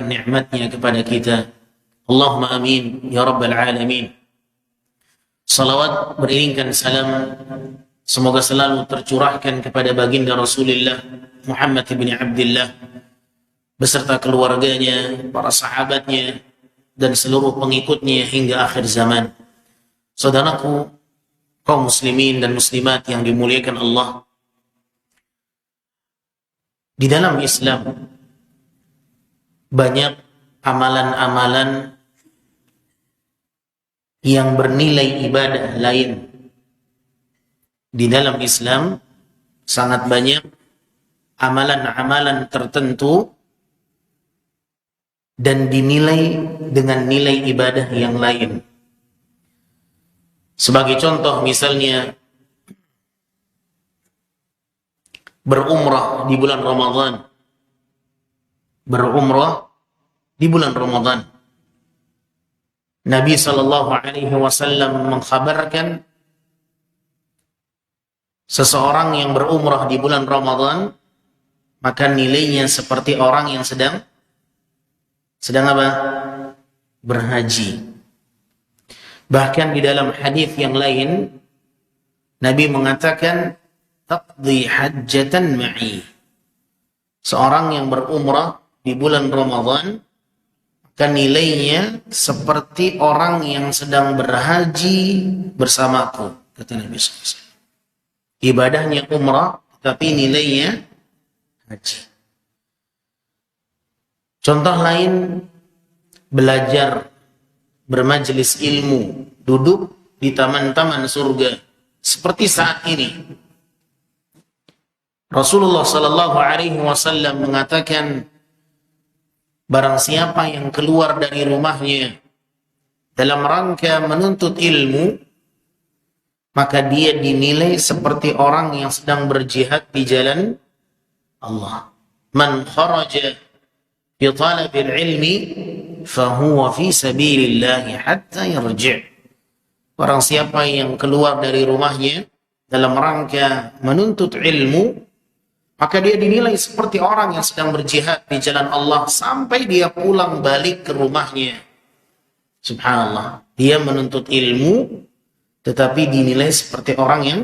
nikmatnya kepada kita. Allahumma amin ya rabbal alamin. Salawat beriringkan salam semoga selalu tercurahkan kepada baginda Rasulullah Muhammad bin Abdullah beserta keluarganya, para sahabatnya dan seluruh pengikutnya hingga akhir zaman. Saudaraku kaum muslimin dan muslimat yang dimuliakan Allah, di dalam Islam banyak amalan-amalan yang bernilai ibadah lain. Di dalam Islam sangat banyak amalan-amalan tertentu dan dinilai dengan nilai ibadah yang lain. Sebagai contoh misalnya berumrah di bulan Ramadan. Berumrah di bulan Ramadan. Nabi SAW mengkhabarkan seseorang yang berumrah di bulan Ramadan maka nilainya seperti orang yang sedang apa? Berhaji. Bahkan di dalam hadis yang lain Nabi mengatakan taqdi hajjatan ma'i. Seorang yang berumrah di bulan Ramadan maka nilainya seperti orang yang sedang berhaji bersamaku, kata Nabi SAW. Ibadahnya umrah tapi nilainya haji. Contoh lain, belajar, bermajelis ilmu, duduk di taman-taman surga seperti saat ini. Rasulullah SAW mengatakan, barang siapa yang keluar dari rumahnya dalam rangka menuntut ilmu, maka dia dinilai seperti orang yang sedang berjihad di jalan Allah. Man kharaja fi talabil ilmi fahuwa fi sabilillahi hatta yarji'. Barang siapa yang keluar dari rumahnya dalam rangka menuntut ilmu, maka dia dinilai seperti orang yang sedang berjihad di jalan Allah sampai dia pulang balik ke rumahnya. Subhanallah. Dia menuntut ilmu tetapi dinilai seperti orang yang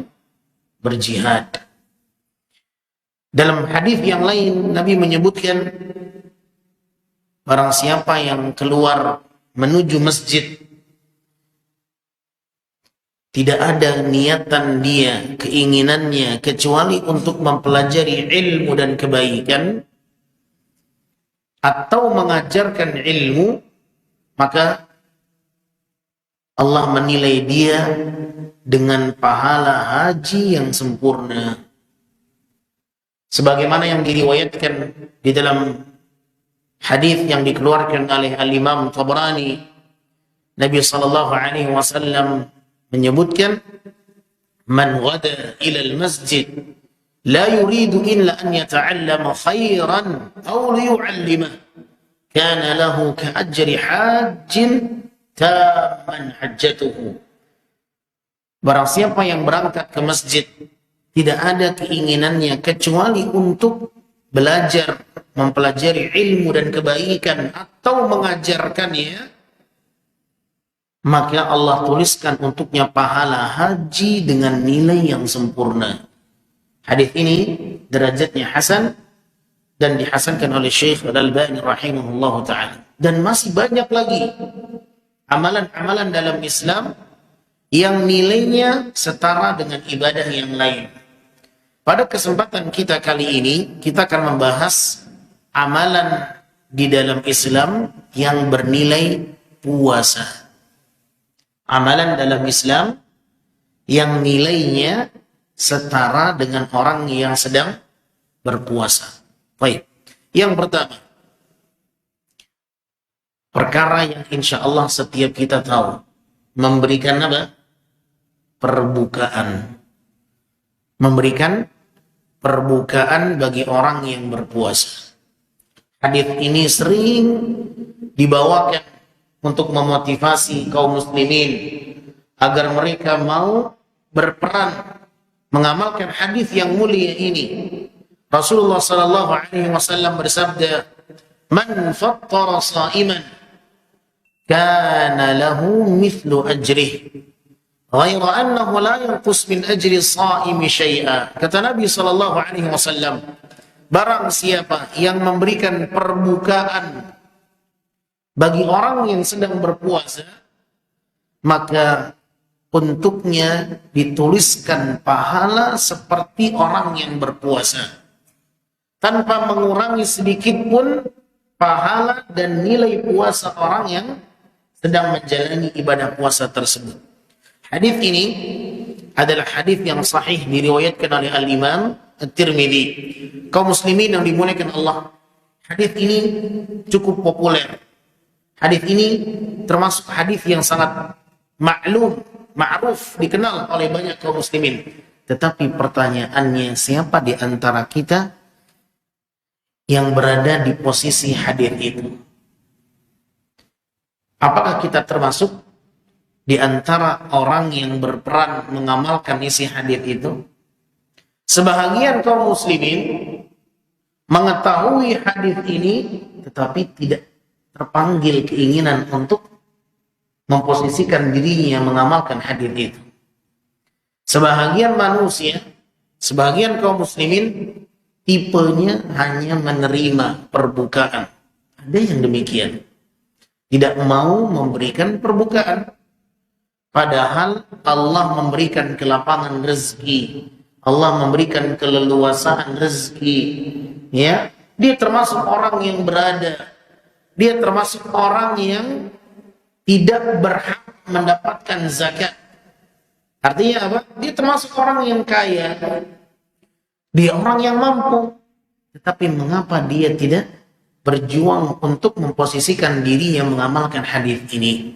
berjihad. Dalam hadis yang lain Nabi menyebutkan barang siapa yang keluar menuju masjid tidak ada niatan dia, keinginannya kecuali untuk mempelajari ilmu dan kebaikan atau mengajarkan ilmu, maka Allah menilai dia dengan pahala haji yang sempurna. Sebagaimana yang diriwayatkan di dalam hadis yang dikeluarkan oleh Al-Imam Tabrani, Nabi SAW menyebutkan, man ghada ila al-masjid la yuridu illa an yata'allama khairan aw liyu'allimah kana lahu ka'ajri hajjin tamman hajjatuhu. Barang siapa yang berangkat ke masjid tidak ada keinginannya kecuali untuk belajar, mempelajari ilmu dan kebaikan atau mengajarkannya, maka Allah tuliskan untuknya pahala haji dengan nilai yang sempurna. Hadis ini derajatnya hasan dan dihasankan oleh Syekh Al-Albani rahimahullahu ta'ala. Dan masih banyak lagi amalan-amalan dalam Islam yang nilainya setara dengan ibadah yang lain. Pada kesempatan kita kali ini, kita akan membahas amalan di dalam Islam yang bernilai puasa. Amalan dalam Islam yang nilainya setara dengan orang yang sedang berpuasa. Baik. Yang pertama, perkara yang insya Allah setiap kita tahu, memberikan apa? Perbukaan. Memberikan perbukaan bagi orang yang berpuasa. Hadis ini sering dibawakan untuk memotivasi kaum muslimin agar mereka mau berperan mengamalkan hadis yang mulia ini. Rasulullah SAW bersabda, man fattara sha'iman kana lahu mithlu ajrih ghaira annahu la yanqus min ajri sha'imi syai'a. Kata Nabi sallallahu alaihi wasallam, barang siapa yang memberikan perbukaan bagi orang yang sedang berpuasa, maka untuknya dituliskan pahala seperti orang yang berpuasa, tanpa mengurangi sedikit pun pahala dan nilai puasa orang yang sedang menjalani ibadah puasa tersebut. Hadis ini adalah hadis yang sahih, diriwayatkan oleh Al-Imam At-Tirmidzi. Kaum muslimin yang dimuliakan Allah, hadis ini cukup populer. Hadis ini termasuk hadis yang sangat ma'ruf, dikenal oleh banyak kaum muslimin. Tetapi pertanyaannya, siapa di antara kita yang berada di posisi hadis itu? Apakah kita termasuk di antara orang yang berperan mengamalkan isi hadis itu? Sebahagian kaum muslimin mengetahui hadis ini tetapi tidak terpanggil keinginan untuk memposisikan dirinya mengamalkan hadis itu. Sebahagian manusia, sebahagian kaum muslimin tipenya hanya menerima perbukaan. Ada yang demikian, tidak mau memberikan perbukaan, padahal Allah memberikan kelapangan rezeki, Allah memberikan keleluasaan rezeki, ya. Dia termasuk orang yang berada, dia termasuk orang yang tidak berhak mendapatkan zakat. Artinya apa? Dia termasuk orang yang kaya, dia orang yang mampu, tetapi mengapa dia tidak berjuang untuk memposisikan diri yang mengamalkan hadis ini?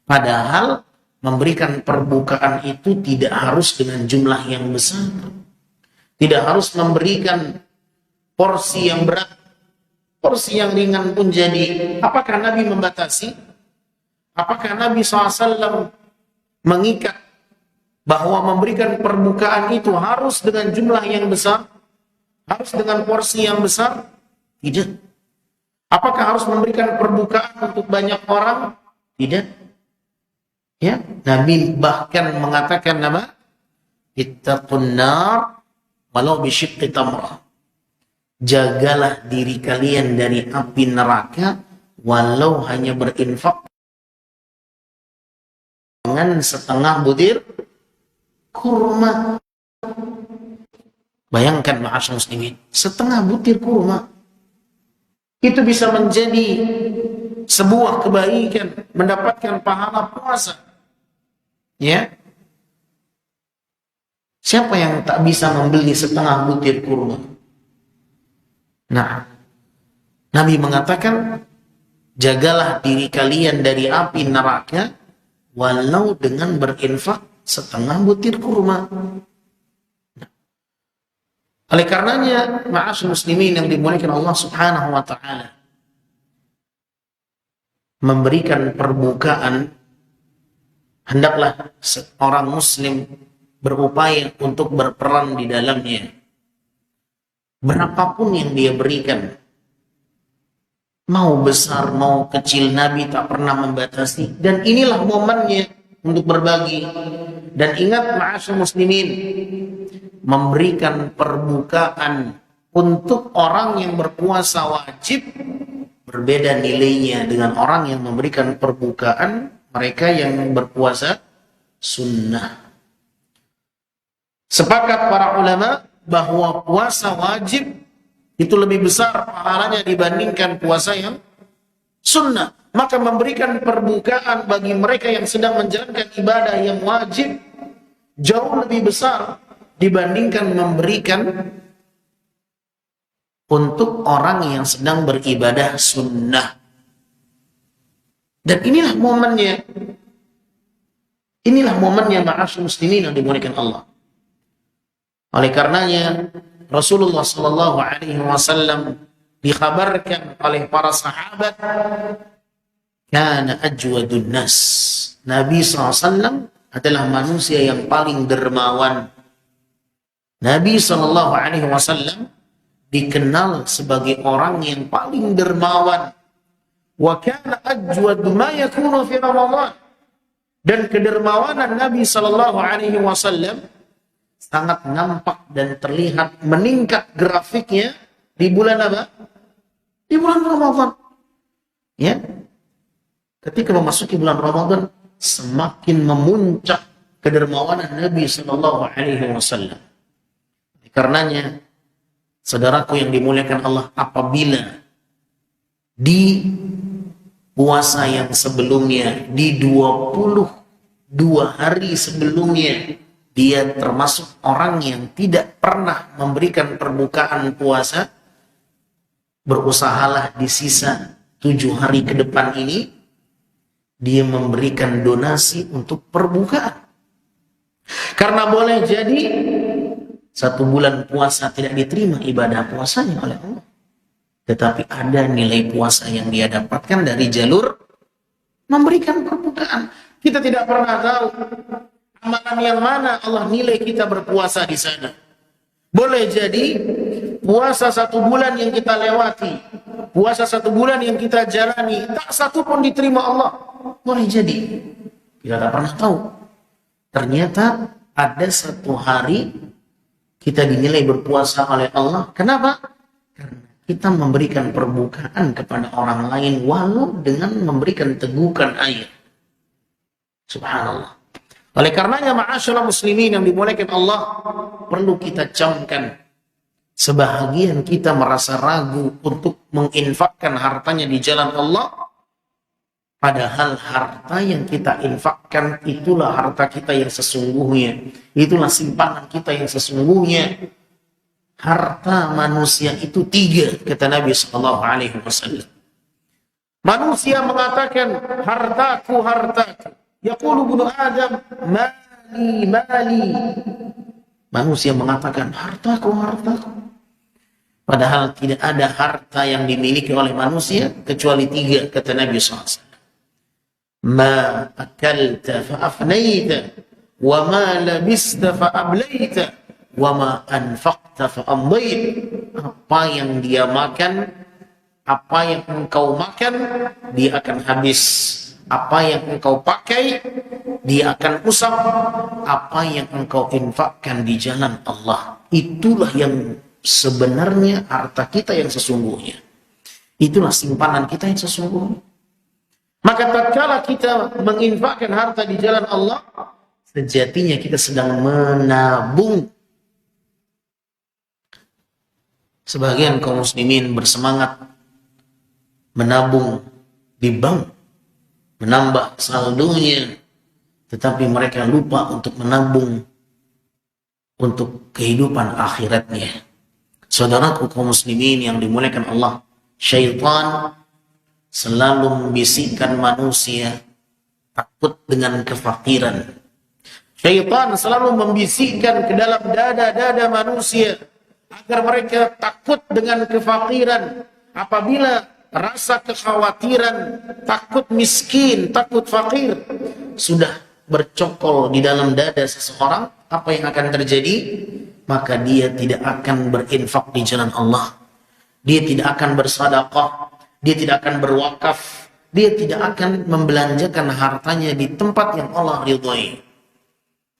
Padahal memberikan perbukaan itu tidak harus dengan jumlah yang besar, tidak harus memberikan porsi yang berat, porsi yang ringan pun jadi. Apakah Nabi membatasi? Apakah Nabi SAW mengikat bahwa memberikan perbukaan itu harus dengan jumlah yang besar, harus dengan porsi yang besar? Tidak. Apakah harus memberikan perbukaan untuk banyak orang? Tidak. Ya, Nabi bahkan mengatakan nama, ittaqun nar walau bisyiqqi tamrah. Jagalah diri kalian dari api neraka walau hanya berinfak dengan setengah butir kurma. Bayangkan ma'asyar muslimin, setengah butir kurma itu bisa menjadi sebuah kebaikan, mendapatkan pahala puasa. Ya, siapa yang tak bisa membeli setengah butir kurma? Nah, Nabi mengatakan, jagalah diri kalian dari api neraka walau dengan berinfak setengah butir kurma. Oleh karenanya, ma'asyar muslimin yang dimuliakan Allah Subhanahu wa ta'ala, memberikan perbukaan, hendaklah seorang muslim berupaya untuk berperan di dalamnya. Berapapun yang dia berikan, mau besar, mau kecil, Nabi tak pernah membatasi. Dan inilah momennya untuk berbagi. Dan ingat ma'asyar muslimin, memberikan perbukaan untuk orang yang berpuasa wajib berbeda nilainya dengan orang yang memberikan perbukaan mereka yang berpuasa sunnah. Sepakat para ulama bahwa puasa wajib itu lebih besar pahalanya dibandingkan puasa yang sunnah. Maka memberikan perbukaan bagi mereka yang sedang menjalankan ibadah yang wajib jauh lebih besar dibandingkan memberikan untuk orang yang sedang beribadah sunnah. Dan inilah momennya. Inilah momennya ma'asyar muslimin yang dimuliakan Allah. Oleh karenanya Rasulullah sallallahu alaihi wasallam dikhabarkan oleh para sahabat, kana ajwadun nas. Nabi SAW adalah manusia yang paling dermawan. Nabi sallallahu alaihi wasallam dikenal sebagai orang yang paling dermawan. Wa kana ajwad ma yakunu fi Ramadan. Dan kedermawanan Nabi sallallahu alaihi wasallam sangat nampak dan terlihat meningkat grafiknya di bulan apa? Di bulan Ramadan. Ya. Ketika memasuki bulan Ramadan semakin memuncak kedermawanan Nabi sallallahu alaihi wasallam. Karenanya saudaraku yang dimuliakan Allah, apabila di puasa yang sebelumnya, di 22 hari sebelumnya, dia termasuk orang yang tidak pernah memberikan perbukaan puasa, berusahalah di sisa 7 hari ke depan ini, dia memberikan donasi untuk perbukaan. Karena boleh jadi 1 bulan puasa tidak diterima ibadah puasanya oleh Allah. Tetapi ada nilai puasa yang dia dapatkan dari jalur memberikan perbukaan. Kita tidak pernah tahu amalan yang mana Allah nilai kita berpuasa di sana. Boleh jadi puasa 1 bulan yang kita lewati, puasa 1 bulan yang kita jalani, tak satu pun diterima Allah. Boleh jadi. Kita tak pernah tahu. Ternyata ada 1 hari kita dinilai berpuasa oleh Allah. Kenapa? Karena kita memberikan perbukaan kepada orang lain walau dengan memberikan tegukan air. Subhanallah. Oleh karenanya ma'asyiral muslimin yang dimuliakan Allah, perlu kita camkan. Sebahagian kita merasa ragu untuk menginfakkan hartanya di jalan Allah, padahal harta yang kita infakkan itulah harta kita yang sesungguhnya. Itulah simpanan kita yang sesungguhnya. Harta manusia itu 3, kata Nabi sallallahu alaihi wasallam. Manusia mengatakan hartaku, hartaku. Yaqulu ibnu Adam mali, mali. Manusia mengatakan hartaku, hartaku. Padahal tidak ada harta yang dimiliki oleh manusia kecuali 3, kata Nabi sallallahu alaihi wasallam. Ma akalta fa afnaita wa ma labista fa ablaita wa ma anfaqta fa amdait. Apa yang dia makan, apa yang engkau makan, dia akan habis. Apa yang engkau pakai, dia akan usap. Apa yang engkau infakkan di jalan Allah, itulah yang sebenarnya harta kita yang sesungguhnya. Itulah simpanan kita yang sesungguhnya. Maka tatkala kita menginfakkan harta di jalan Allah, sejatinya kita sedang menabung. Sebagian kaum muslimin bersemangat menabung di bank, menambah saldonya, tetapi mereka lupa untuk menabung untuk kehidupan akhiratnya. Saudaraku kaum muslimin yang dimuliakan Allah, syaitan selalu membisikkan manusia takut dengan kefakiran. Syaitan selalu membisikkan ke dalam dada-dada manusia agar mereka takut dengan kefakiran. Apabila rasa kekhawatiran, takut miskin, takut fakir sudah bercokol di dalam dada seseorang, apa yang akan terjadi? Maka dia tidak akan berinfak di jalan Allah. Dia tidak akan bersedekah, dia tidak akan berwakaf, dia tidak akan membelanjakan hartanya di tempat yang Allah ridhai.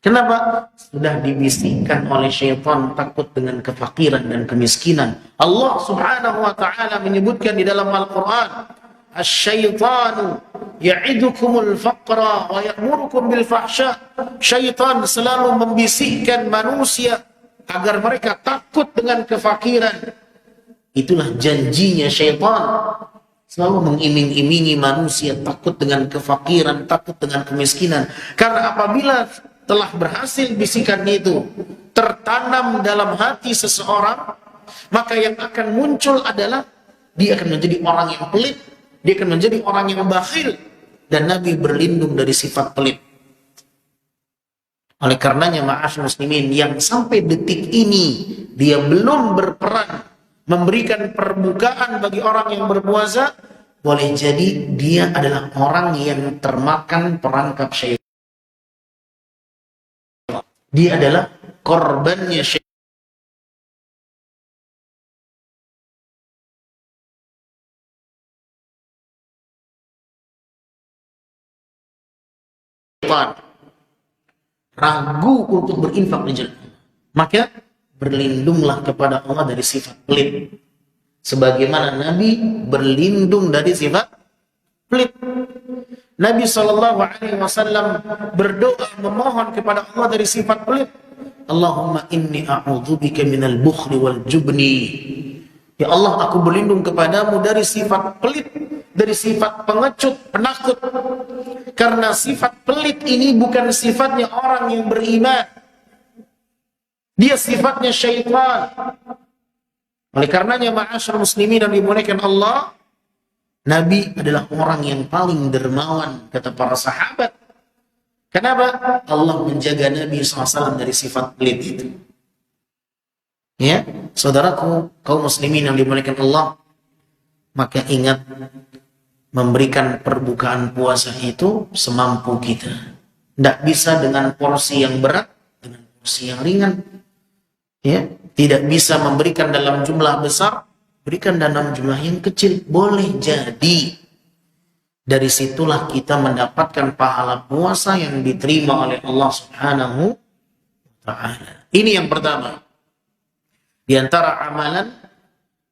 Kenapa? Sudah dibisikkan oleh syaitan takut dengan kefakiran dan kemiskinan. Allah subhanahu wa ta'ala menyebutkan di dalam Al-Quran, asy-syaitanu ya'idukumul faqra wa ya'murukum bil fahsya. Syaitan selalu membisikkan manusia agar mereka takut dengan kefakiran. Itulah janjinya syaitan. Selalu mengiming-imingi manusia takut dengan kefakiran, takut dengan kemiskinan. Karena apabila telah berhasil bisikan itu tertanam dalam hati seseorang, maka yang akan muncul adalah dia akan menjadi orang yang pelit, dia akan menjadi orang yang bakhil, dan Nabi berlindung dari sifat pelit. Oleh karenanya ma'asyiral muslimin yang sampai detik ini dia belum berperan memberikan perbukaan bagi orang yang berpuasa, boleh jadi dia adalah orang yang termakan perangkap syaitan. Dia adalah korbannya syaitan. ragu untuk berinfak di jalan Allah. Maka berlindunglah kepada Allah dari sifat pelit. Sebagaimana Nabi berlindung dari sifat pelit. Nabi SAW berdoa memohon kepada Allah dari sifat pelit. Allahumma inni a'udzubika minal bukhli wal jubni. Ya Allah, aku berlindung kepadamu dari sifat pelit, dari sifat pengecut, penakut. Karena sifat pelit ini bukan sifatnya orang yang beriman. Dia sifatnya syaitan. Oleh karenanya, ma'asyar muslimin dan dimuliakan Allah, Nabi adalah orang yang paling dermawan, kata para sahabat. Kenapa? Allah menjaga Nabi SAW dari sifat pelit itu. Ya, saudaraku, kaum muslimin yang dimuliakan Allah, maka ingat, memberikan perbukaan puasa itu semampu kita. Tidak bisa dengan porsi yang berat, dengan porsi yang ringan. Ya, tidak bisa memberikan dalam jumlah besar, berikan dalam jumlah yang kecil. Boleh jadi dari situlah kita mendapatkan pahala puasa yang diterima oleh Allah Subhanahu wa ta'ala. Ini yang pertama. Di antara amalan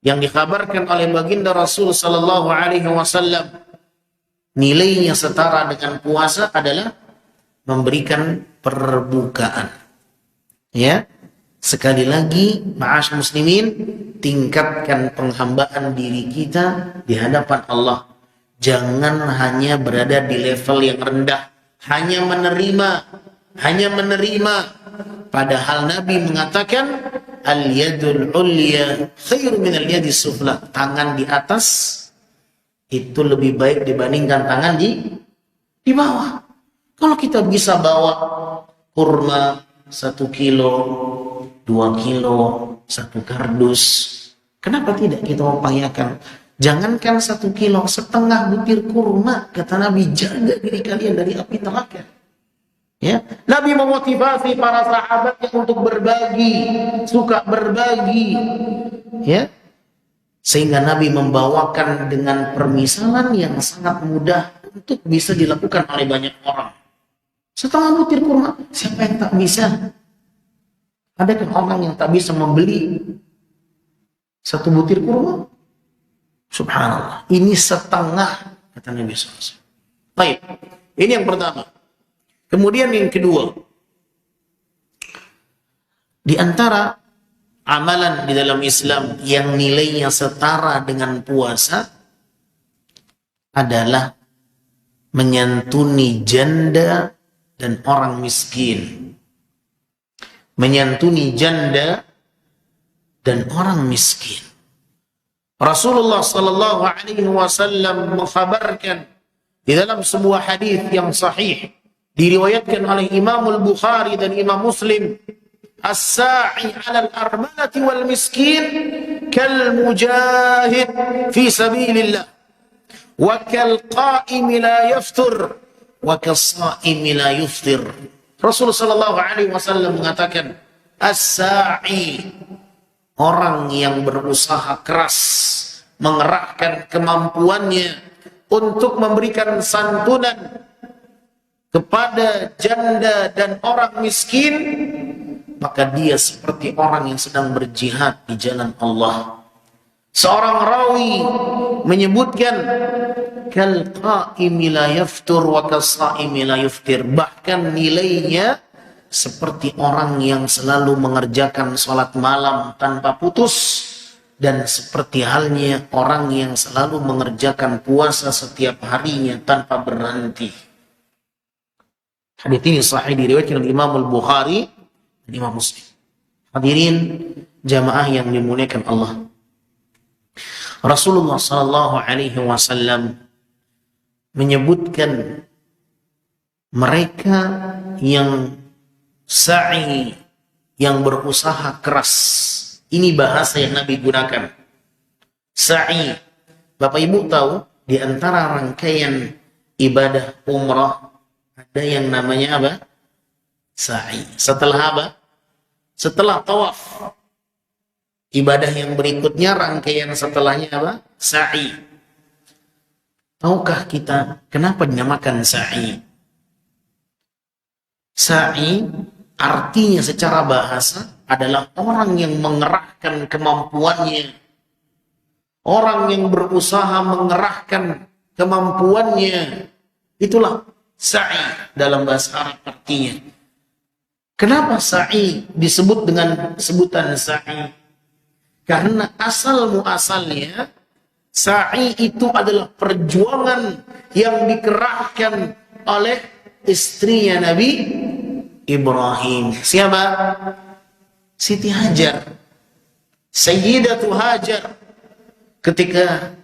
yang dikabarkan oleh baginda Rasul sallallahu alaihi wasallam nilainya setara dengan puasa adalah memberikan perbukaan. Ya. Sekali lagi, ma'asyar muslimin, tingkatkan penghambaan diri kita di hadapan Allah. Jangan hanya berada di level yang rendah, hanya menerima. Padahal Nabi mengatakan, al-yadul ulya khairu minal yadis sufla. Tangan di atas itu lebih baik dibandingkan tangan di bawah. Kalau kita bisa bawa kurma 1 kilo, 2 kilo, 1 kardus, kenapa tidak kita upayakan? Jangankan 1 kilo, setengah butir kurma, kata Nabi, jaga diri kalian dari api neraka. Ya, Nabi memotivasi para sahabatnya untuk berbagi, suka berbagi. Ya, sehingga Nabi membawakan dengan permisalan yang sangat mudah untuk bisa dilakukan oleh banyak orang. Setengah butir kurma, siapa yang tak bisa? Adakah orang yang tak bisa membeli 1 butir kurma? Subhanallah, ini setengah, kata Nabi SAW. Baik, ini yang pertama. Kemudian yang kedua, di antara amalan di dalam Islam yang nilainya setara dengan puasa adalah menyantuni janda dan orang miskin. Menyantuni janda dan orang miskin. Rasulullah sallallahu alaihi wasallam mengkhabarkan di dalam sebuah hadis yang sahih diriwayatkan oleh Imam Al-Bukhari dan Imam Muslim, as-sa'i 'alal armalati wal miskin kal mujahid fi sabilillah wa kal qa'imi la yaftur wa kas sha'imi la yuftir. Rasulullah sallallahu alaihi wasallam mengatakan, as-sa'i, orang yang berusaha keras mengerahkan kemampuannya untuk memberikan santunan kepada janda dan orang miskin, maka dia seperti orang yang sedang berjihad di jalan Allah. Seorang rawi menyebutkan, kal qa'imi la yaftur wa kas sha'imi la yuftir, bahkan nilainya seperti orang yang selalu mengerjakan sholat malam tanpa putus, dan seperti halnya orang yang selalu mengerjakan puasa setiap harinya tanpa berhenti. Hadits ini sahih diriwayatkan oleh Imam Al-Bukhari dan Imam Muslim. Hadirin jamaah yang dimuliakan Allah, Rasulullah sallallahu alaihi wasallam menyebutkan mereka yang sa'i, yang berusaha keras. Ini bahasa yang Nabi gunakan. Sa'i. Bapak Ibu tahu, di antara rangkaian ibadah umrah ada yang namanya apa? Sa'i. Setelah apa? Setelah tawaf. Ibadah yang berikutnya, rangkaian setelahnya apa? Sa'i. Tahukah kita kenapa dinamakan sa'i? Sa'i artinya secara bahasa adalah orang yang mengerahkan kemampuannya, orang yang berusaha mengerahkan kemampuannya. Itulah sa'i dalam bahasa Arab artinya. Kenapa sa'i disebut dengan sebutan sa'i? Karena asal muasalnya sa'i itu adalah perjuangan yang dikerahkan oleh istrinya Nabi Ibrahim. Siapa? Siti Hajar. Sayyidatu Hajar. Ketika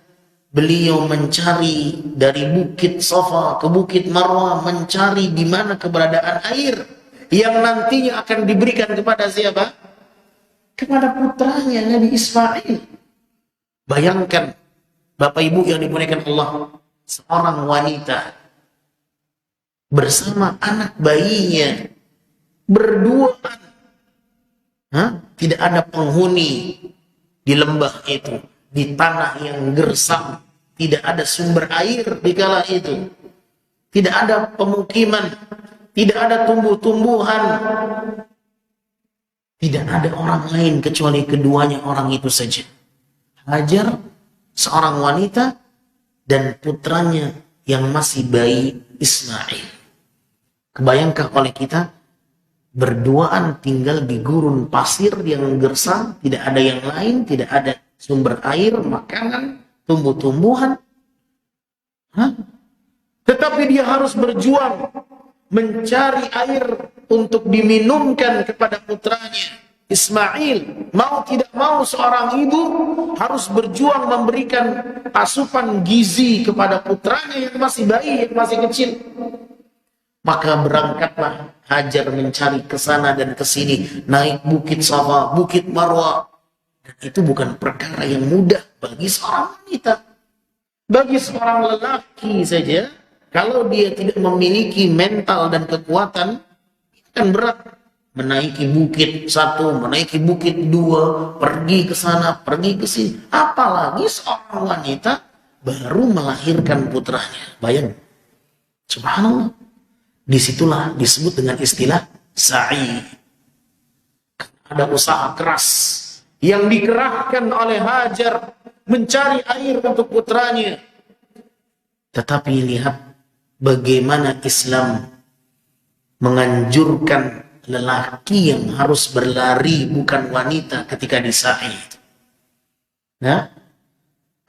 beliau mencari dari bukit Safa ke bukit Marwah, mencari di mana keberadaan air yang nantinya akan diberikan kepada siapa? Kepada putranya Nabi Ismail. Bayangkan, Bapak Ibu yang dimuliakan Allah, seorang wanita bersama anak bayinya berduaan. Tidak ada penghuni di lembah itu, di tanah yang gersang, tidak ada sumber air di kala itu, tidak ada pemukiman, tidak ada tumbuh-tumbuhan, tidak ada orang lain kecuali keduanya orang itu saja. Hajar, seorang wanita, dan putranya yang masih bayi Ismail. Kebayangkah oleh kita berduaan tinggal di gurun pasir yang gersang, tidak ada yang lain, tidak ada sumber air, makanan, tumbuh-tumbuhan. Tetapi dia harus berjuang mencari air untuk diminumkan kepada putranya Ismail. Mau tidak mau seorang ibu harus berjuang memberikan asupan gizi kepada putranya yang masih bayi, yang masih kecil. Maka berangkatlah Hajar mencari ke sana dan ke sini, naik bukit Safa, bukit Marwah. Dan itu bukan perkara yang mudah bagi seorang wanita. Bagi seorang lelaki saja, kalau dia tidak memiliki mental dan kekuatan, akan berat. Menaiki bukit satu, menaiki bukit dua, pergi ke sana, pergi ke sini. Apalagi seorang wanita baru melahirkan putranya. Bayang. Subhanallah. Disitulah disebut dengan istilah sa'i. Ada usaha keras yang dikerahkan oleh Hajar mencari air untuk putranya. Tetapi lihat bagaimana Islam menganjurkan lelaki yang harus berlari, bukan wanita ketika di sa'i.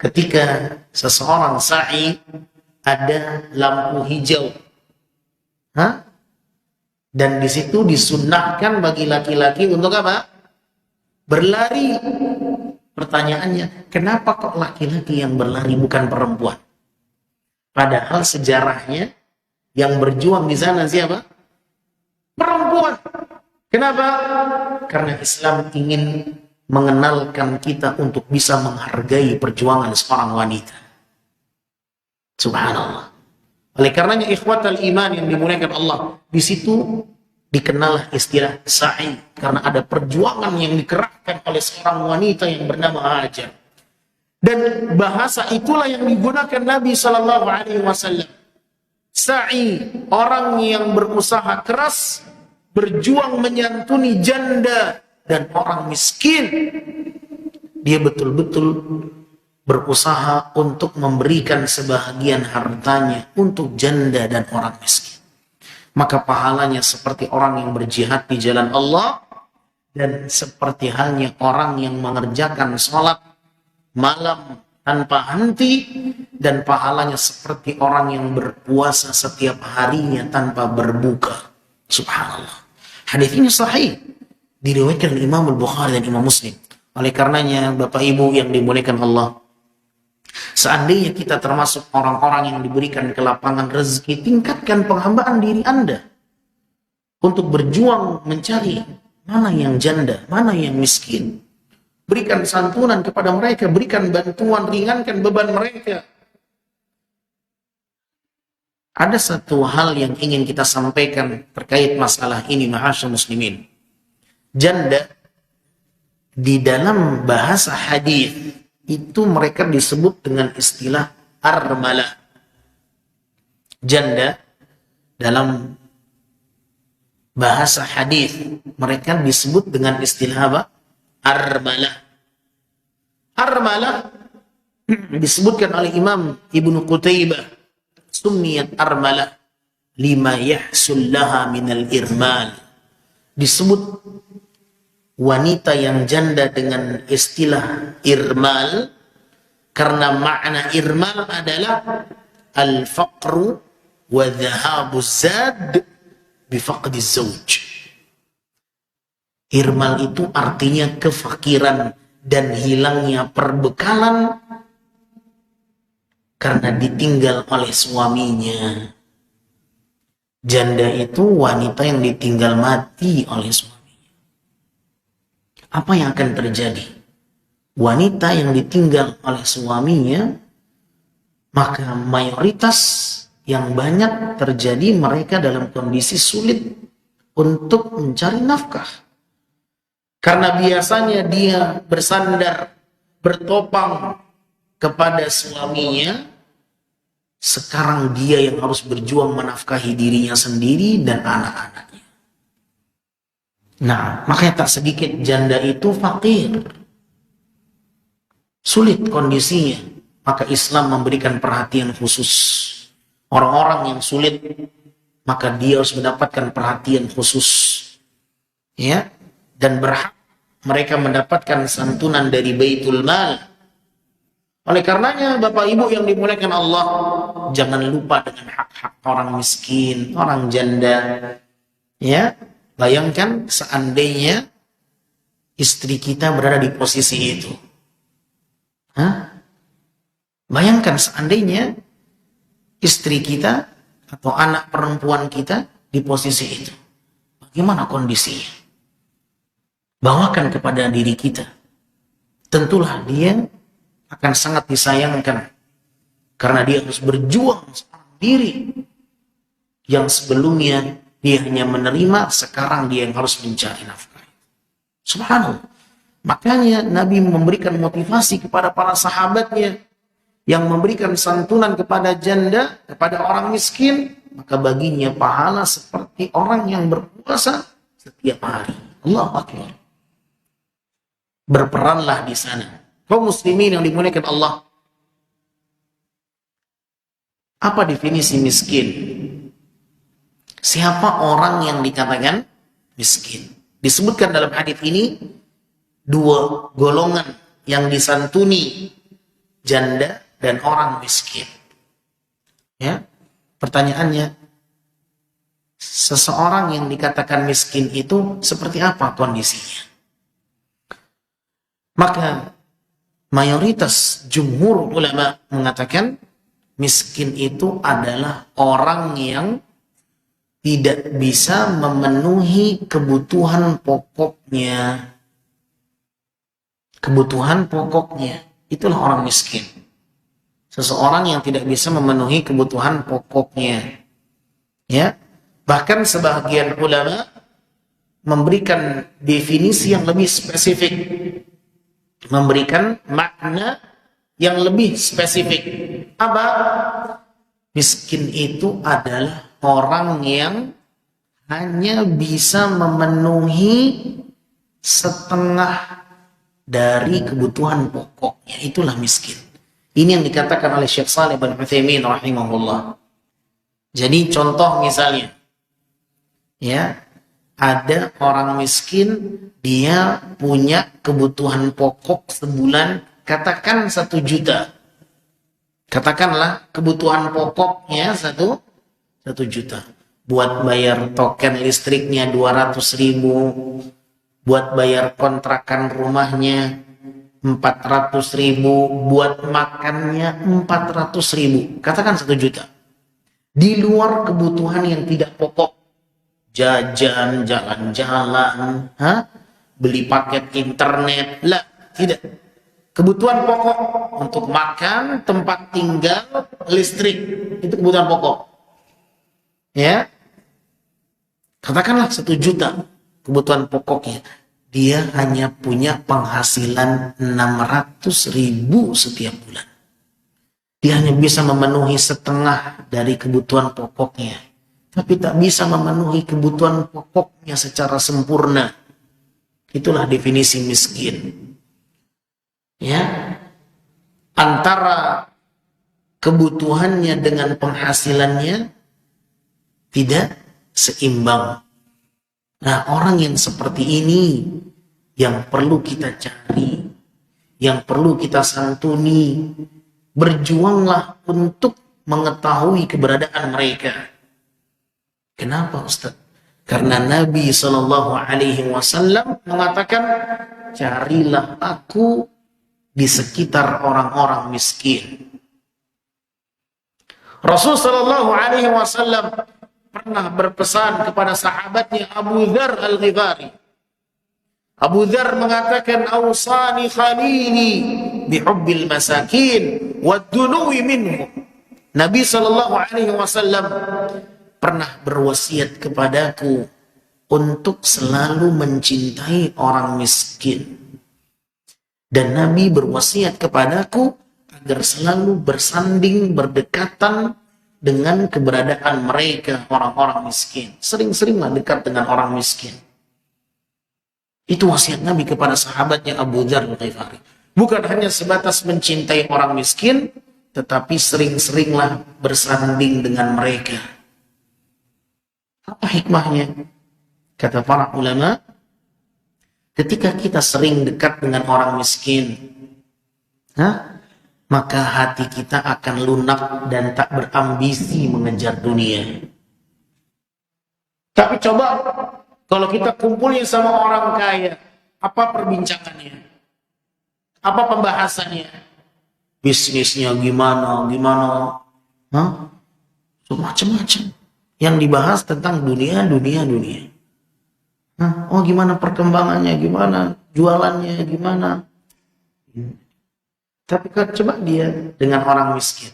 Ketika seseorang sa'i, ada lampu hijau. Dan di situ disunnahkan bagi laki-laki untuk apa? Berlari. Pertanyaannya, kenapa kok laki-laki yang berlari bukan perempuan? Padahal sejarahnya yang berjuang di sana siapa? Perempuan. Kenapa? Karena Islam ingin mengenalkan kita untuk bisa menghargai perjuangan seorang wanita. Subhanallah. Oleh karenanya ikhwatal iman yang dimuliakan Allah, di situ dikenal istilah sa'i karena ada perjuangan yang dikerahkan oleh seorang wanita yang bernama Hajar. Dan bahasa itulah yang digunakan Nabi sallallahu alaihi wasallam. Sa'i, orang yang berusaha keras, berjuang menyantuni janda dan orang miskin. Dia betul-betul berusaha untuk memberikan sebahagian hartanya untuk janda dan orang miskin. Maka pahalanya seperti orang yang berjihad di jalan Allah, dan seperti halnya orang yang mengerjakan sholat malam tanpa henti, dan pahalanya seperti orang yang berpuasa setiap harinya tanpa berbuka. Subhanallah. Hadis ini sahih, diriwayatkan oleh Imam Al-Bukhari dan Imam Muslim. Oleh karenanya Bapak Ibu yang dimuliakan Allah, seandainya kita termasuk orang-orang yang diberikan kelapangan rezeki, tingkatkan penghambaan diri Anda untuk berjuang mencari mana yang janda, mana yang miskin. Berikan santunan kepada mereka, berikan bantuan, ringankan beban mereka. Ada satu hal yang ingin kita sampaikan terkait masalah ini, ma'asyar muslimin. Janda di dalam bahasa hadis itu mereka disebut dengan istilah armalah. Janda dalam bahasa hadis mereka disebut dengan istilah apa? Armalah. Armalah disebutkan oleh Imam Ibnu Qutaibah, summiyat armalah lima yahsul laha minal irmal. Disebut wanita yang janda dengan istilah irmal karena makna irmal adalah al-faqru wa dhahabu zad bifaqdi zawj. Irmal itu artinya kefakiran dan hilangnya perbekalan karena ditinggal oleh suaminya. Janda itu wanita yang ditinggal mati oleh suaminya. Apa yang akan terjadi? Wanita yang ditinggal oleh suaminya, maka mayoritas yang banyak terjadi mereka dalam kondisi sulit untuk mencari nafkah. Karena biasanya dia bersandar, bertopang kepada suaminya, sekarang dia yang harus berjuang menafkahi dirinya sendiri dan anak-anaknya. Nah, makanya tak sedikit janda itu fakir. Sulit kondisinya. Maka Islam memberikan perhatian khusus. Orang-orang yang sulit, maka dia harus mendapatkan perhatian khusus. Ya, dan berhak mereka mendapatkan santunan dari Baitul Mal. Oleh karenanya Bapak Ibu yang dimuliakan Allah, jangan lupa dengan hak-hak orang miskin, orang janda. Ya, bayangkan seandainya istri kita berada di posisi itu. Bayangkan seandainya istri kita atau anak perempuan kita di posisi itu. Bagaimana kondisinya? Bawakan kepada diri kita. Tentulah dia akan sangat disayangkan karena dia harus berjuang seorang diri yang sebelumnya dia hanya menerima, sekarang dia yang harus mencari nafkah. Subhanallah. Makanya Nabi memberikan motivasi kepada para sahabatnya yang memberikan santunan kepada janda, kepada orang miskin, maka baginya pahala seperti orang yang berpuasa setiap hari. Allahu Akbar. Berperanlah di sana. Kaum muslimin yang dimuliakan Allah. Apa definisi miskin? Siapa orang yang dikatakan miskin? Disebutkan dalam hadis ini dua golongan yang disantuni, janda dan orang miskin. Ya, pertanyaannya, seseorang yang dikatakan miskin itu seperti apa kondisinya? Maka mayoritas jumhur ulama mengatakan miskin itu adalah orang yang tidak bisa memenuhi kebutuhan pokoknya. Kebutuhan pokoknya, itulah orang miskin. Seseorang yang tidak bisa memenuhi kebutuhan pokoknya. Ya, bahkan sebagian ulama memberikan definisi yang lebih spesifik, memberikan makna yang lebih spesifik. Apa? Miskin itu adalah orang yang hanya bisa memenuhi setengah dari kebutuhan pokoknya. Itulah miskin. Ini yang dikatakan oleh Syekh Shalih bin Utsaimin rahimahullah. Jadi contoh misalnya, ya, ada orang miskin, dia punya kebutuhan pokok sebulan, katakan 1 juta. Katakanlah kebutuhan pokoknya 1 juta. Buat bayar token listriknya 200.000, buat bayar kontrakan rumahnya 400.000, buat makannya 400.000. Katakan 1 juta. Di luar kebutuhan yang tidak pokok, jajan, jalan-jalan, beli paket internet, lah, tidak. Kebutuhan pokok untuk makan, tempat tinggal, listrik, itu kebutuhan pokok. Ya, katakanlah 1 juta kebutuhan pokoknya. Dia hanya punya penghasilan 600.000 setiap bulan. Dia hanya bisa memenuhi setengah dari kebutuhan pokoknya. tapi tak bisa memenuhi kebutuhan pokoknya secara sempurna. Itulah definisi miskin. Ya, antara kebutuhannya dengan penghasilannya tidak seimbang. Nah, orang yang seperti ini yang perlu kita cari, yang perlu kita santuni. Berjuanglah untuk mengetahui keberadaan mereka. Kenapa, Ustaz? Karena Nabi SAW mengatakan, carilah aku di sekitar orang-orang miskin. Rasul SAW pernah berpesan kepada sahabatnya Abu Dzar Al-Ghifari. Abu Dzar mengatakan, "Awsani khalili bihubbil masakin wad-dunuwi minhum." Nabi SAW pernah berwasiat kepadaku untuk selalu mencintai orang miskin. Dan Nabi berwasiat kepadaku agar selalu bersanding, berdekatan dengan keberadaan mereka, orang-orang miskin. Sering-seringlah dekat dengan orang miskin. Itu wasiat Nabi kepada sahabatnya Abu Dzar Al-Ghifari. Bukan hanya sebatas mencintai orang miskin, tetapi sering-seringlah bersanding dengan mereka. Apa hikmahnya? Kata para ulama, ketika kita sering dekat dengan orang miskin, maka hati kita akan lunak dan tak berambisi mengejar dunia. Tapi coba kalau kita kumpulnya sama orang kaya, apa perbincangannya? Apa pembahasannya? Bisnisnya gimana? Macam-macam. Yang dibahas tentang dunia. Oh, gimana perkembangannya, gimana jualannya, gimana. Tapi kalau coba dia dengan orang miskin,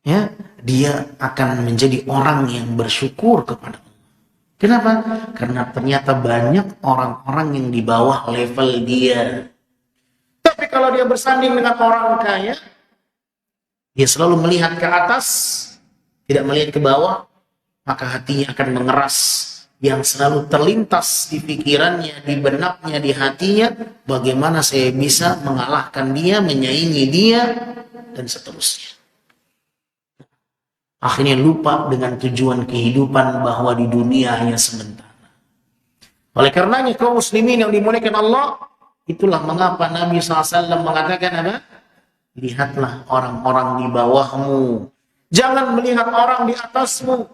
ya, dia akan menjadi orang yang bersyukur kepada Allah. Kenapa? Karena ternyata banyak orang-orang yang di bawah level dia. Tapi kalau dia bersanding dengan orang kaya, dia selalu melihat ke atas, tidak melihat ke bawah, maka hatinya akan mengeras. Yang selalu terlintas di pikirannya, di benaknya, di hatinya, bagaimana saya bisa mengalahkan dia, menyaingi dia, dan seterusnya. Akhirnya lupa dengan tujuan kehidupan bahwa di dunia hanya sementara. Oleh karenanya kaum muslimin yang dimuliakan Allah, itulah mengapa Nabi SAW mengatakan apa? Lihatlah orang-orang di bawahmu. Jangan melihat orang di atasmu.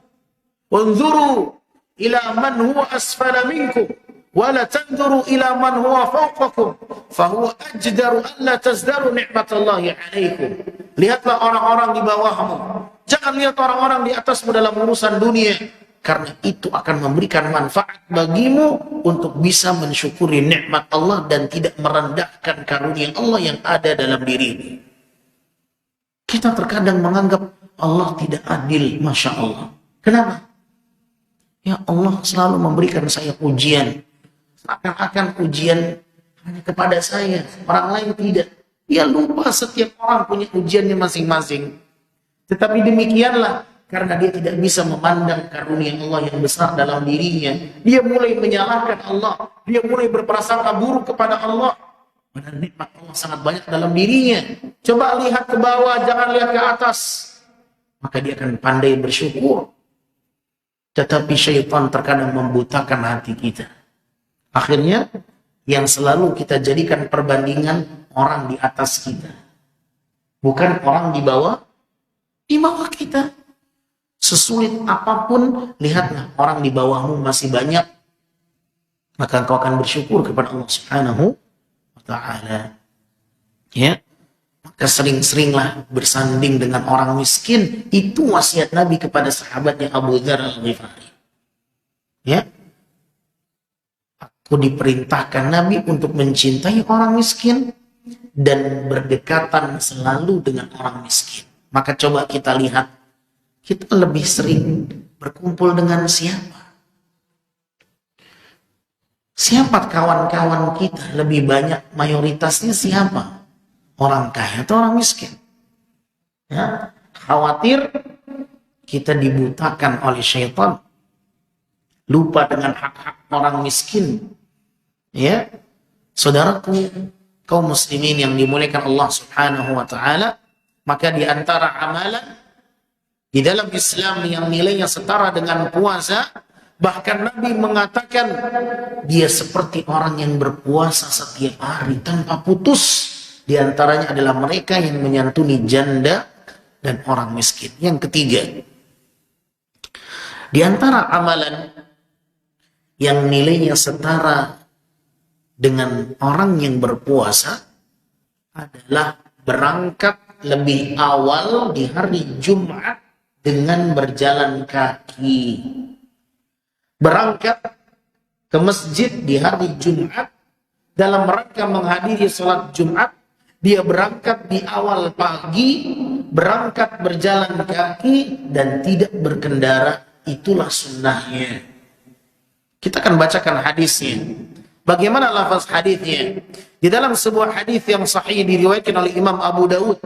Unzuru ila man huwa asfala minkum wa la tanzuru ila man huwa fawqakum fa huwa ajdaru an la tazdaru ni'matallahi 'alaikum. Lihatlah orang-orang di bawahmu. Jangan lihat orang-orang di atasmu dalam urusan dunia, karena itu akan memberikan manfaat bagimu untuk bisa mensyukuri nikmat Allah dan tidak merendahkan karunia Allah yang ada dalam dirimu. Kita terkadang menganggap Allah tidak adil, Masya Allah. Kenapa? Ya, Allah selalu memberikan saya ujian. Seakan-akan ujian hanya kepada saya, orang lain tidak. Ya, lupa setiap orang punya ujiannya masing-masing. Tetapi demikianlah, karena dia tidak bisa memandang karunia Allah yang besar dalam dirinya. Dia mulai menyalahkan Allah. Dia mulai berprasangka buruk kepada Allah. Padahal nikmat Allah sangat banyak dalam dirinya. Coba lihat ke bawah, jangan lihat ke atas. Maka dia akan pandai bersyukur. Tetapi syaitan terkadang membutakan hati kita. Akhirnya, yang selalu kita jadikan perbandingan orang di atas kita. Bukan orang di bawah kita. Sesulit apapun, lihatlah orang di bawahmu masih banyak, maka engkau akan bersyukur kepada Allah Subhanahu wa ta'ala. Ya, maka sering-seringlah bersanding dengan orang miskin. Itu wasiat Nabi kepada sahabatnya Abu Dzar Al-Ghifari. Ya, aku diperintahkan Nabi untuk mencintai orang miskin dan berdekatan selalu dengan orang miskin. Maka coba kita lihat, kita lebih sering berkumpul dengan siapa? Siapa kawan-kawan kita? Lebih banyak, mayoritasnya siapa? Orang kaya atau orang miskin? Ya, khawatir kita dibutakan oleh syaitan, lupa dengan hak-hak orang miskin. Ya, saudaraku, kaum muslimin yang dimuliakan Allah Subhanahu wa taala, maka di antara amalan di dalam Islam yang nilainya setara dengan puasa, bahkan Nabi mengatakan dia seperti orang yang berpuasa setiap hari tanpa putus. Di antaranya adalah mereka yang menyantuni janda dan orang miskin. Yang ketiga, di antara amalan yang nilainya setara dengan orang yang berpuasa adalah berangkat lebih awal di hari Jumat dengan berjalan kaki. Berangkat ke masjid di hari Jumat dalam rangka menghadiri sholat Jumat. Dia berangkat di awal pagi, berangkat berjalan kaki dan tidak berkendara. Itulah sunnahnya. Kita akan bacakan hadisnya. Bagaimana lafaz hadisnya? Di dalam sebuah hadis yang sahih diriwayatkan oleh Imam Abu Daud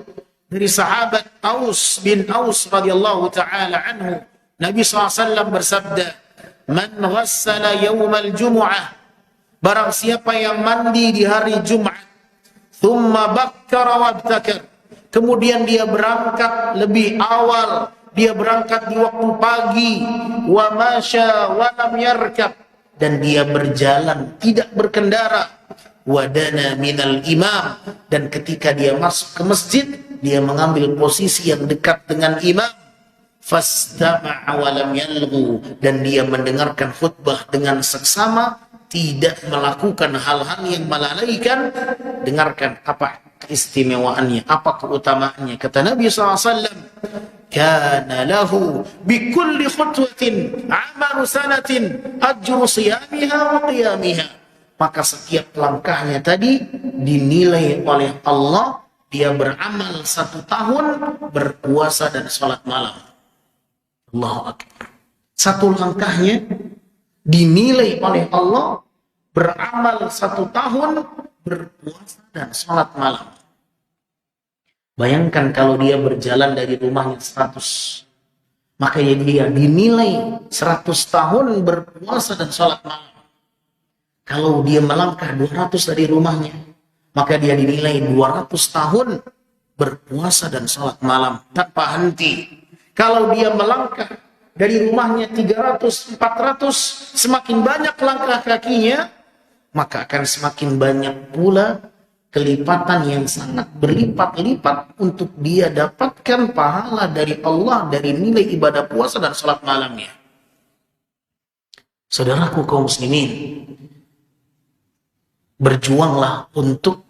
dari sahabat Aus bin Aus radhiyallahu taala anhu, Nabi SAW bersabda, "Man ghassala yaumal jumu'ah," barang siapa yang mandi di hari Jumat, thumma bakkara wabtakar, kemudian dia berangkat lebih awal, dia berangkat di waktu pagi, wa masya wa lam yarkab, dan dia berjalan tidak berkendara, wadana minal imam, dan ketika dia masuk ke masjid dia mengambil posisi yang dekat dengan imam, fastama'a wa lam yalghu, dan dia mendengarkan khutbah dengan seksama, tidak melakukan hal-hal yang melalaikan. Dengarkan apa keistimewaannya, apa keutamaannya. Kata Nabi SAW, kana lahu bikulli khutwatin amalu sanatin ajru siyamiha wa qiyamiha. Maka setiap langkahnya tadi dinilai oleh Allah, dia beramal 1 tahun berpuasa dan sholat malam. Allahu Akbar. 1 langkahnya dinilai oleh Allah beramal 1 tahun berpuasa dan sholat malam. Bayangkan kalau dia berjalan dari rumahnya 100, maka dia dinilai 100 tahun berpuasa dan sholat malam. Kalau dia melangkah 200 dari rumahnya, maka dia dinilai 200 tahun berpuasa dan sholat malam tanpa henti. Kalau dia melangkah dari rumahnya 300, 400, semakin banyak langkah kakinya, maka akan semakin banyak pula kelipatan yang sangat berlipat-lipat untuk dia dapatkan pahala dari Allah dari nilai ibadah puasa dan sholat malamnya. Saudaraku kaum muslimin, berjuanglah untuk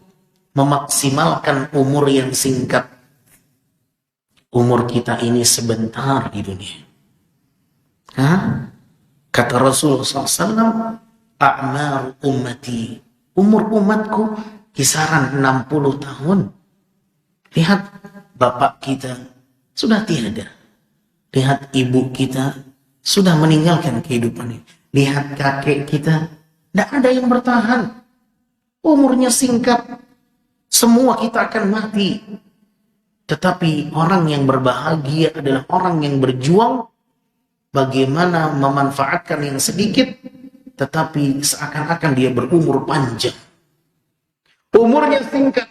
memaksimalkan umur yang singkat. Umur kita ini sebentar di dunia. Kata Rasulullah SAW, a'mar ummati, umur umatku kisaran 60 tahun. Lihat bapak kita sudah tiada. Lihat ibu kita sudah meninggalkan kehidupan ini. Lihat kakek kita, tidak ada yang bertahan. Umurnya singkat. Semua kita akan mati. Tetapi orang yang berbahagia adalah orang yang berjuang bagaimana memanfaatkan yang sedikit, tetapi seakan-akan dia berumur panjang. Umurnya singkat,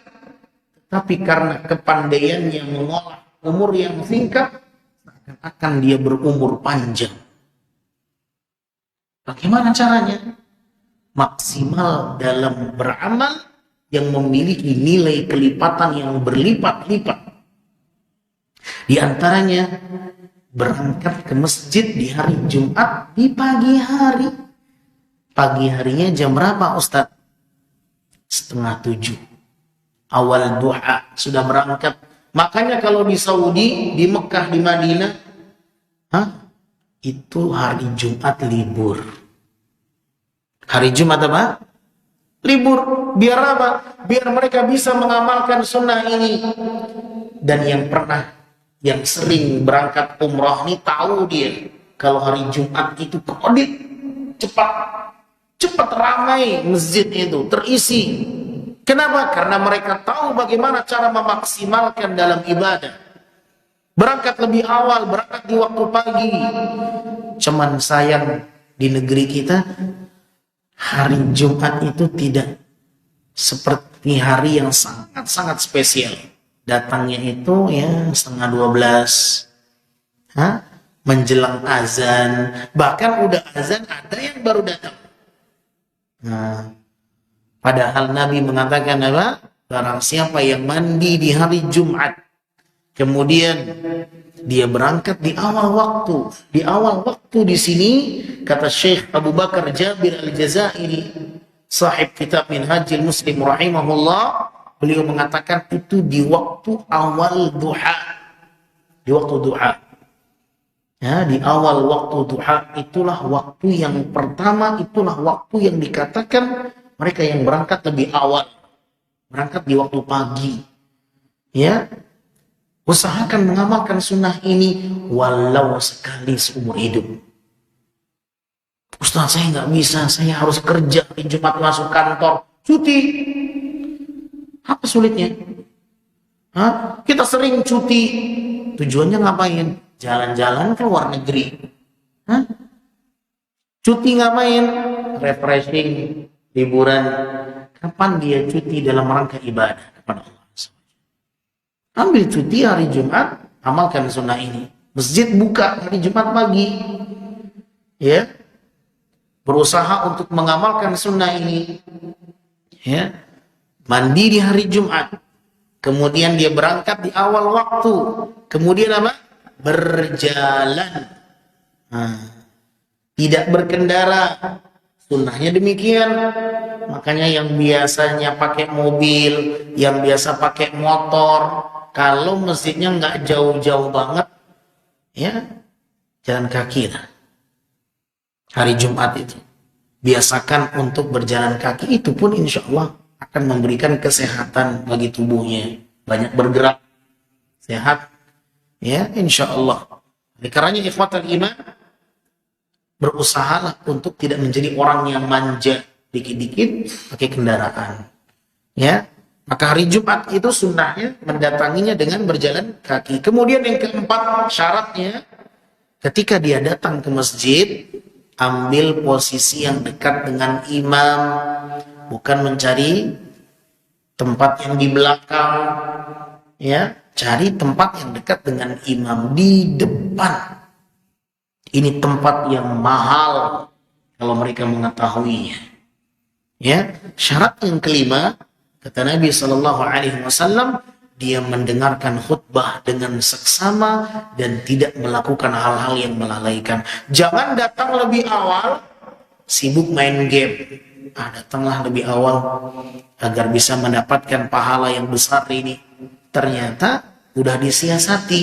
tapi karena kepandaiannya mengolah umur yang singkat, seakan-akan dia berumur panjang. Bagaimana caranya? Maksimal dalam beramal yang memiliki nilai kelipatan yang berlipat-lipat. Di antaranya berangkat ke masjid di hari Jumat di pagi hari. Pagi harinya jam berapa Ustaz? 6:30. Awal duha sudah berangkat. Makanya kalau di Saudi, di Mekah, di Madinah, itu hari Jumat libur. Hari Jumat apa? Libur. Biar apa? Biar mereka bisa mengamalkan sunnah ini. Dan yang sering berangkat umrah ini tahu dia kalau hari Jumat itu kredit cepat ramai masjid itu terisi. Kenapa? Karena mereka tahu bagaimana cara memaksimalkan dalam ibadah. berangkat lebih awal, berangkat di waktu pagi. Cuman sayang di negeri kita hari Jumat itu tidak seperti hari yang sangat-sangat spesial. Datangnya itu ya 11:30, menjelang azan, bahkan udah azan ada yang baru datang. Nah, padahal Nabi mengatakan apa? Barang siapa yang mandi di hari Jumat, kemudian dia berangkat di awal waktu. Di awal waktu di sini kata Syekh Abu Bakar Jabir Al-Jazairi, sahib kitab Minhajul Muslim rahimahullah, beliau mengatakan itu di waktu awal duha. Di waktu duha. Ya, di awal waktu duha itulah waktu yang pertama, itulah waktu yang dikatakan mereka yang berangkat lebih awal. Berangkat di waktu pagi. Ya. Usahakan mengamalkan sunnah ini walau sekali seumur hidup. Ustaz, saya nggak bisa, saya harus kerja di Jumat masuk kantor, cuti. Apa sulitnya? Kita sering cuti, tujuannya ngapain? Jalan-jalan ke luar negeri. Cuti ngapain? Refreshing, liburan. Kapan dia cuti dalam rangka ibadah kepada Allah? Ambil cuti hari Jumat, amalkan sunnah ini. Masjid buka hari Jumat pagi. Ya. Berusaha untuk mengamalkan sunnah ini. Ya. Mandi di hari Jumat. Kemudian dia berangkat di awal waktu. Kemudian apa? Berjalan. Tidak berkendara. Sunnahnya demikian. Makanya yang biasanya pakai mobil, yang biasa pakai motor, kalau masjidnya nggak jauh-jauh banget, ya jalan kaki lah. Hari Jumat itu biasakan untuk berjalan kaki, itu pun insya Allah akan memberikan kesehatan bagi tubuhnya, banyak bergerak, sehat, ya insya Allah. Karena ikhwatal iman, berusahalah untuk tidak menjadi orang yang manja dikit-dikit pakai kendaraan, ya. Maka hari Jumat itu sunnahnya mendatanginya dengan berjalan kaki. Kemudian yang keempat syaratnya, ketika dia datang ke masjid, ambil posisi yang dekat dengan imam, bukan mencari tempat yang di belakang, ya, cari tempat yang dekat dengan imam di depan. Ini tempat yang mahal kalau mereka mengetahuinya. Ya, syarat yang kelima, kata Nabi SAW, dia mendengarkan khutbah dengan seksama dan tidak melakukan hal-hal yang melalaikan. Jangan datang lebih awal, sibuk main game. Datanglah lebih awal agar bisa mendapatkan pahala yang besar ini. Ternyata udah disiasati.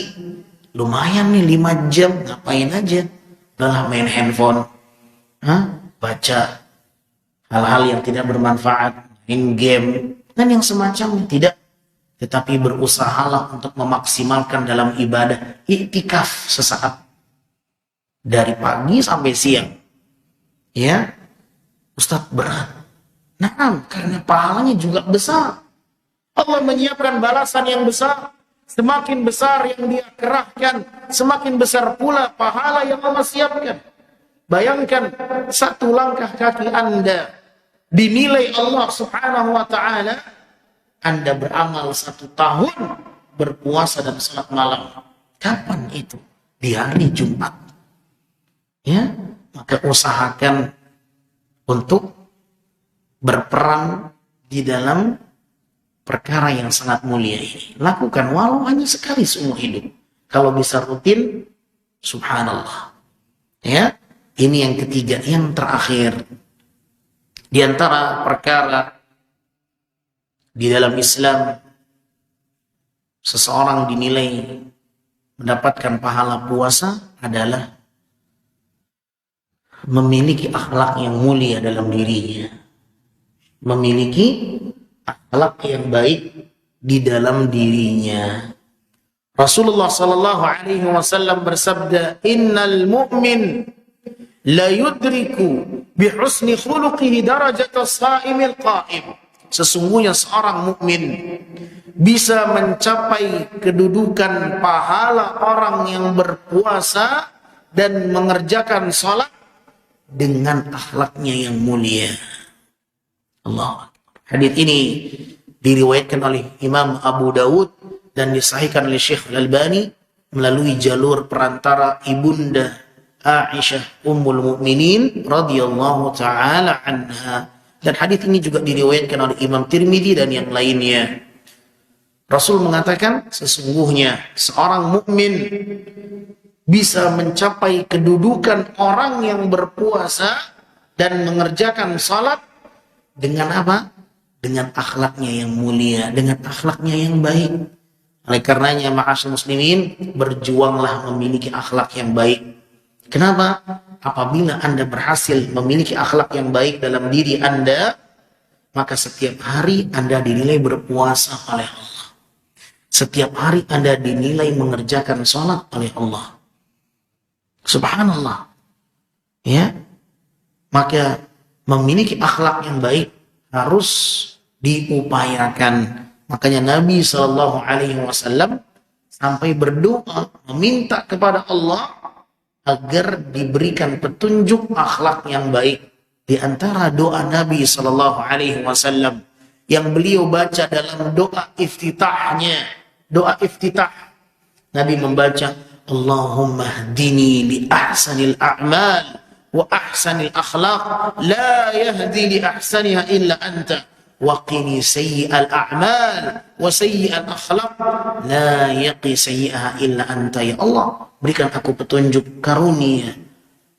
Lumayan nih 5 jam, ngapain aja? Udahlah main handphone, baca hal-hal yang tidak bermanfaat, main game, dan yang semacamnya. Tidak, tetapi berusahalah untuk memaksimalkan dalam ibadah, iktikaf sesaat dari pagi sampai siang. Ya, Ustaz, berat. Nah, karena pahalanya juga besar. Allah menyiapkan balasan yang besar. Semakin besar yang dia kerahkan, semakin besar pula pahala yang Allah siapkan. Bayangkan, satu langkah kaki Anda dinilai Allah Subhanahu wa ta'ala, Anda beramal 1 tahun berpuasa dan salat malam. Kapan itu? Di hari Jumat. Ya, maka usahakan untuk berperan di dalam perkara yang sangat mulia ini. Lakukan walau hanya sekali seumur hidup. Kalau bisa rutin, subhanallah. Ya, ini yang ketiga, yang terakhir. Di antara perkara di dalam Islam, seseorang dinilai mendapatkan pahala puasa adalah memiliki akhlak yang mulia dalam dirinya. Memiliki akhlak yang baik di dalam dirinya. Rasulullah sallallahu alaihi wasallam bersabda, "Innal mu'min la yudriku bi husni khuluqihi darajata as-sha'imil qa'im." Sesungguhnya seorang mukmin bisa mencapai kedudukan pahala orang yang berpuasa dan mengerjakan sholat dengan akhlaknya yang mulia. Allah. Hadits ini diriwayatkan oleh Imam Abu Dawud dan disahihkan oleh Syekh Al-Albani melalui jalur perantara ibunda Aisyah Ummul Mukminin radhiyallahu taala anha. Dan hadits ini juga diriwayatkan oleh Imam Tirmidzi dan yang lainnya. Rasul mengatakan sesungguhnya seorang mukmin bisa mencapai kedudukan orang yang berpuasa dan mengerjakan salat dengan apa? Dengan akhlaknya yang mulia, dengan akhlaknya yang baik. Oleh karenanya, ma'asyar muslimin, berjuanglah memiliki akhlak yang baik. Kenapa? Apabila Anda berhasil memiliki akhlak yang baik dalam diri Anda, maka setiap hari Anda dinilai berpuasa oleh Allah. Setiap hari Anda dinilai mengerjakan sholat oleh Allah. Subhanallah. Ya. Maka memiliki akhlak yang baik harus diupayakan. Makanya Nabi SAW sampai berdoa meminta kepada Allah agar diberikan petunjuk akhlak yang baik. Di antara doa Nabi SAW yang beliau baca dalam doa iftitahnya, doa iftitah, Nabi membaca Allahumma hdini li ahsanil a'mal wa ahsanil akhlaq la yahdi li ahsaniha illa anta wa qini sayyi'al a'mal wa sayyi'al akhlaq la yaqi sayyi'aha illa anta. Ya Allah, berikan aku petunjuk karunia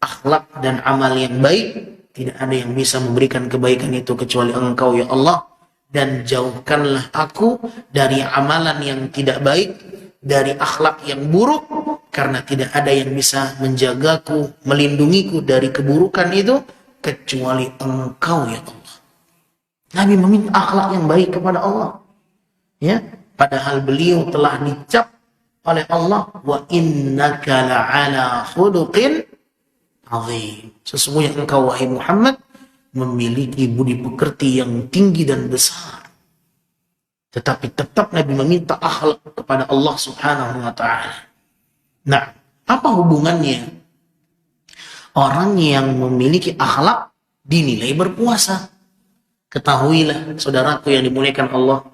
akhlak dan amal yang baik. Tidak ada yang bisa memberikan kebaikan itu kecuali Engkau ya Allah, dan jauhkanlah aku dari amalan yang tidak baik, dari akhlak yang buruk, karena tidak ada yang bisa menjagaku, melindungiku dari keburukan itu kecuali Engkau ya Allah. Nabi meminta akhlak yang baik kepada Allah. Ya, padahal beliau telah dicap oleh Allah, wa innaka la'ala khuluqin azim. Sesungguhnya engkau wahai Muhammad memiliki budi pekerti yang tinggi dan besar. Tetapi tetap Nabi meminta akhlak kepada Allah Subhanahu wa taala. Nah, apa hubungannya orang yang memiliki akhlak dinilai berpuasa? Ketahuilah saudaraku yang dimuliakan Allah,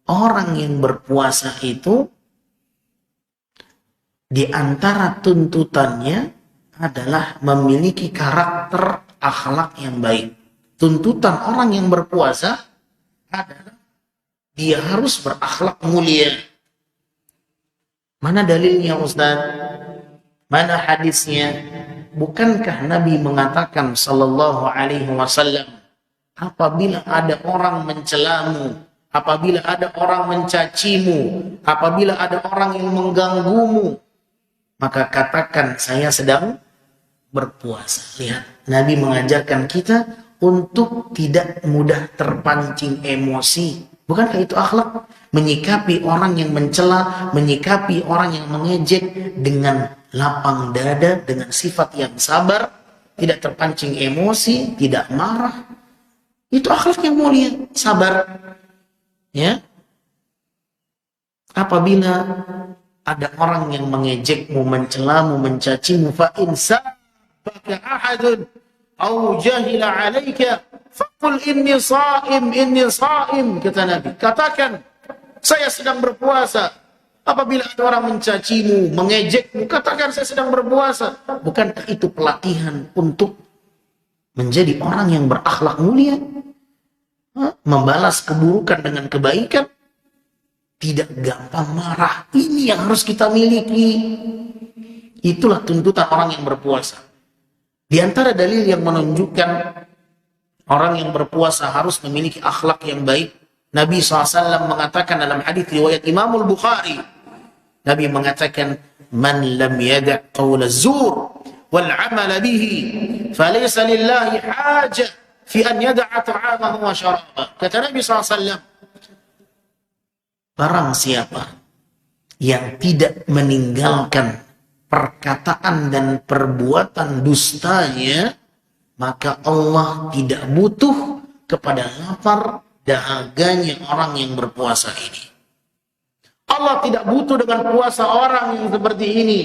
orang yang berpuasa itu di antara tuntutannya adalah memiliki karakter akhlak yang baik. Tuntutan orang yang berpuasa adalah dia harus berakhlak mulia. Mana dalilnya Ustaz? Mana hadisnya? Bukankah Nabi mengatakan sallallahu alaihi wasallam, apabila ada orang mencelamu, apabila ada orang mencacimu, apabila ada orang yang mengganggumu, maka katakan saya sedang berpuasa. Lihat, Nabi mengajarkan kita untuk tidak mudah terpancing emosi. Bukankah itu akhlak? Menyikapi orang yang mencela, menyikapi orang yang mengejek dengan lapang dada, dengan sifat yang sabar, tidak terpancing emosi, tidak marah. Itu akhlak yang mulia, sabar. Ya. Apabila ada orang yang mengejekmu, mencelamu, mencacimu, fa in sabaka ahadun aw jahila 'alaika faqul inni sha'im, kata Nabi. Katakan saya sedang berpuasa. Apabila ada orang mencacimu, mengejekmu, katakan saya sedang berpuasa. Bukankah itu pelatihan untuk menjadi orang yang berakhlak mulia? Membalas keburukan dengan kebaikan, tidak gampang marah. Ini yang harus kita miliki. Itulah tuntutan orang yang berpuasa. Di antara dalil yang menunjukkan orang yang berpuasa harus memiliki akhlak yang baik, Nabi SAW mengatakan dalam hadis riwayat Imam Al-Bukhari, Nabi mengatakan, man lam yada' qawla zur wal amala bihi falaysa lillahi haja fi an yada'a ta'amahu wa syarabah. Kata Nabi SAW, barang siapa yang tidak meninggalkan perkataan dan perbuatan dustanya, maka Allah tidak butuh kepada lapar dahaganya orang yang berpuasa ini. Allah tidak butuh dengan puasa orang yang seperti ini.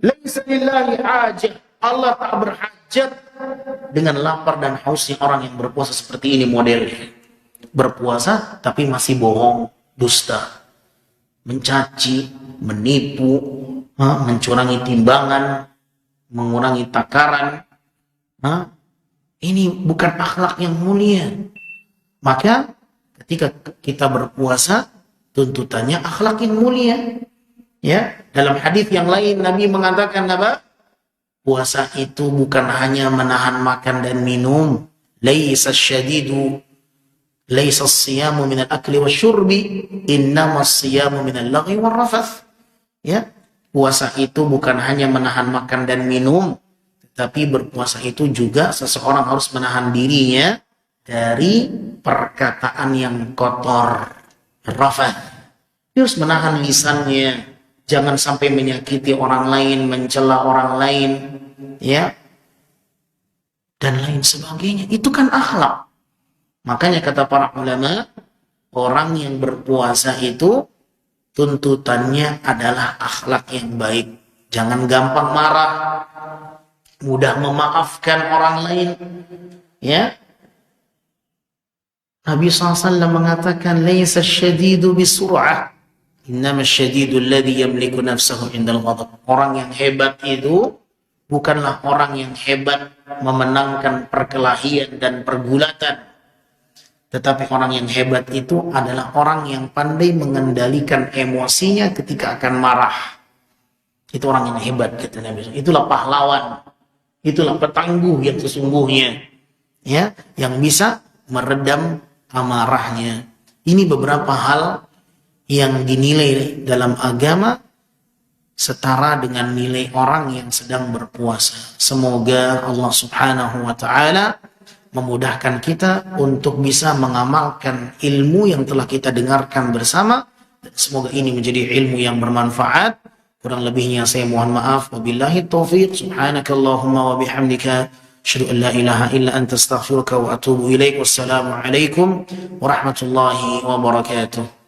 Laisa lillahi hajah. Allah tak berhajat dengan lapar dan hausnya orang yang berpuasa seperti ini modelnya. Berpuasa tapi masih bohong, dusta, mencaci, menipu, mencurangi timbangan, mengurangi takaran. Ini bukan akhlak yang mulia. Maka ketika kita berpuasa, tuntutannya akhlak yang mulia. Ya, dalam hadis yang lain Nabi mengatakan apa? Puasa itu bukan hanya menahan makan dan minum. Laisa syadidu, laisa as-siyamu min al-akli wasyurbi, innama as-siyamu min al-laghi war-rafath. Ya, puasa itu bukan hanya menahan makan dan minum, tetapi berpuasa itu juga seseorang harus menahan dirinya dari perkataan yang kotor, rafath. Dia harus menahan lisannya, jangan sampai menyakiti orang lain, mencela orang lain, ya, dan lain sebagainya. Itu kan akhlak. Makanya kata para ulama, orang yang berpuasa itu tuntutannya adalah akhlak yang baik. Jangan gampang marah, mudah memaafkan orang lain, ya. Nabi SAW mengatakan, "Laisa syadidu bisur'ah, innama syadidu alladhi yamliku nafsahu indal ghadab." Orang yang hebat itu bukanlah orang yang hebat memenangkan perkelahian dan pergulatan, tetapi orang yang hebat itu adalah orang yang pandai mengendalikan emosinya ketika akan marah. Itu orang yang hebat, kata Nabi. Itulah pahlawan, itulah petangguh yang sesungguhnya, ya, yang bisa meredam amarahnya. Ini beberapa hal yang dinilai dalam agama setara dengan nilai orang yang sedang berpuasa. Semoga Allah Subhanahu wa taala memudahkan kita untuk bisa mengamalkan ilmu yang telah kita dengarkan bersama, dan semoga ini menjadi ilmu yang bermanfaat. Kurang lebihnya saya mohon maaf. Wabillahi taufiq. Subhanakallahumma wa bihamdika asyhadu an la ilaha illa anta astaghfiruka wa atubu ilaik. Wassalamu alaikum warahmatullahi wabarakatuh.